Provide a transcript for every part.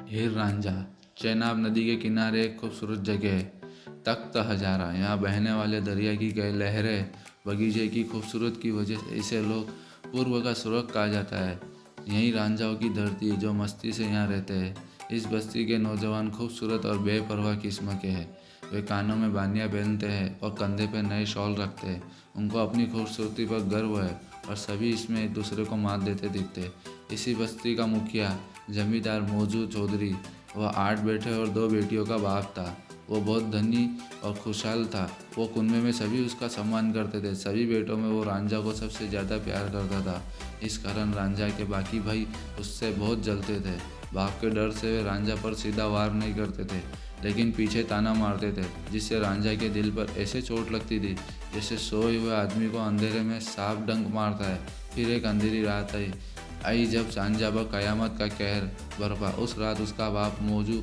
हीर रांझा चेनाब नदी के किनारे एक खूबसूरत जगह है। तख्त हजारा यहाँ बहने वाले दरिया की कई लहरें, बगीचे की खूबसूरत की वजह से इसे लोग पूर्व का स्वर्ग कहा जाता है। यही रांझाओं की धरती है जो मस्ती से यहाँ रहते हैं। इस बस्ती के नौजवान खूबसूरत और बेपरवाह किस्म के हैं। वे कानों में बानियाँ पहनते हैं और कंधे पर नए शॉल रखते हैं। उनको अपनी खूबसूरती पर गर्व है और सभी इसमें एक दूसरे को मात देते दिखते। इसी बस्ती का मुखिया जमींदार मौजू चौधरी, वह 8 बेटे और 2 बेटियों का बाप था। वो बहुत धनी और खुशहाल था। वो कुनबे में सभी उसका सम्मान करते थे। सभी बेटों में वो रांझा को सबसे ज़्यादा प्यार करता था। इस कारण रांझा के बाकी भाई उससे बहुत जलते थे। बाप के डर से वे रांझा पर सीधा वार नहीं करते थे, लेकिन पीछे ताना मारते थे, जिससे रांझा के दिल पर ऐसे चोट लगती थी जैसे सोए हुए आदमी को अंधेरे में सांप डंक मारता है। फिर एक अंधेरी रात आई जब रांझा पर कयामत का कहर बरपा। उस रात उसका बाप मौजू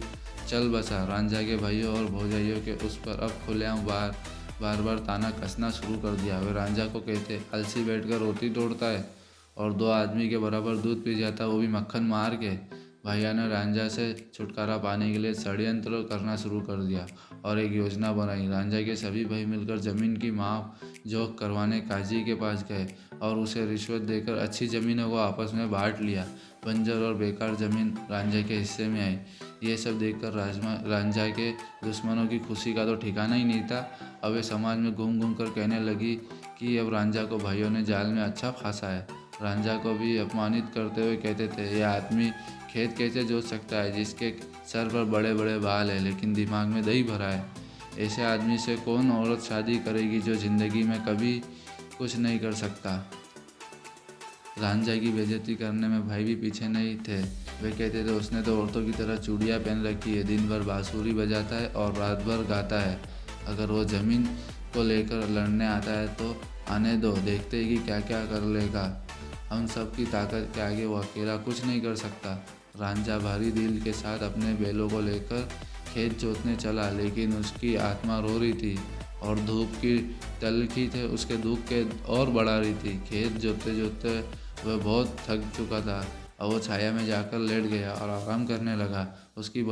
चल बसा। रांझा के भाइयों और भौजाइयों के उस पर अब खुलेआम बार ताना कसना शुरू कर दिया। वे रांझा को कहते, अलसी बैठकर रोटी तोड़ता है और 2 आदमी के बराबर दूध पी जाता है, वो भी मक्खन मार के। भैया ने रांझा से छुटकारा पाने के लिए षड्यंत्र करना शुरू कर दिया और एक योजना बनाई। रांझा के सभी भाई मिलकर ज़मीन की माप जोख करवाने काजी के पास गए और उसे रिश्वत देकर अच्छी ज़मीनों को आपस में बांट लिया। बंजर और बेकार ज़मीन रांझा के हिस्से में आई। ये सब देखकर रांझा के दुश्मनों की खुशी का तो ठिकाना ही नहीं था। अब वे समाज में घूम घूम कर कहने लगी कि अब रांझा को भाइयों ने जाल में अच्छा फंसा है। रांझा को भी अपमानित करते हुए कहते थे, यह आदमी खेत कैसे जोत सकता है जिसके सर पर बड़े बड़े बाल हैं लेकिन दिमाग में दही भरा है। ऐसे आदमी से कौन औरत शादी करेगी जो ज़िंदगी में कभी कुछ नहीं कर सकता। रांझा की बेइज्जती करने में भाई भी पीछे नहीं थे। वे कहते थे, उसने तो औरतों की तरह चूड़ियाँ पहन रखी है, दिन भर बांसुरी बजाता है और रात भर गाता है। अगर वो ज़मीन को लेकर लड़ने आता है तो आने दो, देखते ही कि क्या क्या कर लेगा। हम सब की ताकत के आगे वो अकेला कुछ नहीं कर सकता। रांझा भारी दिल के साथ अपने बैलों को लेकर खेत जोतने चला, लेकिन उसकी आत्मा रो रही थी और धूप की तलखी थे उसके दुख के और बढ़ा रही थी। खेत जोतते जोतते वह बहुत थक चुका था और वो छाया में जाकर लेट गया और आराम करने लगा। उसकी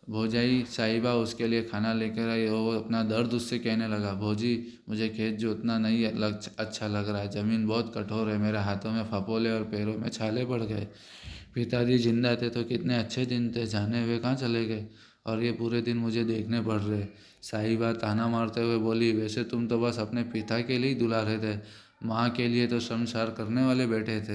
भौजाई साहिबा उसके लिए खाना लेकर आई और वो अपना दर्द उससे कहने लगा, भौजी, मुझे खेत जोतना नहीं अच्छा लग रहा है। ज़मीन बहुत कठोर है, मेरे हाथों में फपोले और पैरों में छाले पड़ गए। पिताजी जिंदा थे तो कितने अच्छे दिन थे, जाने वे कहाँ चले गए और ये पूरे दिन मुझे देखने पड़ रहे। साहिबा ताना मारते हुए बोली, वैसे तुम तो बस अपने पिता के लिए ही दुला रहे थे, माँ के लिए तो शर्मसार करने वाले बैठे थे।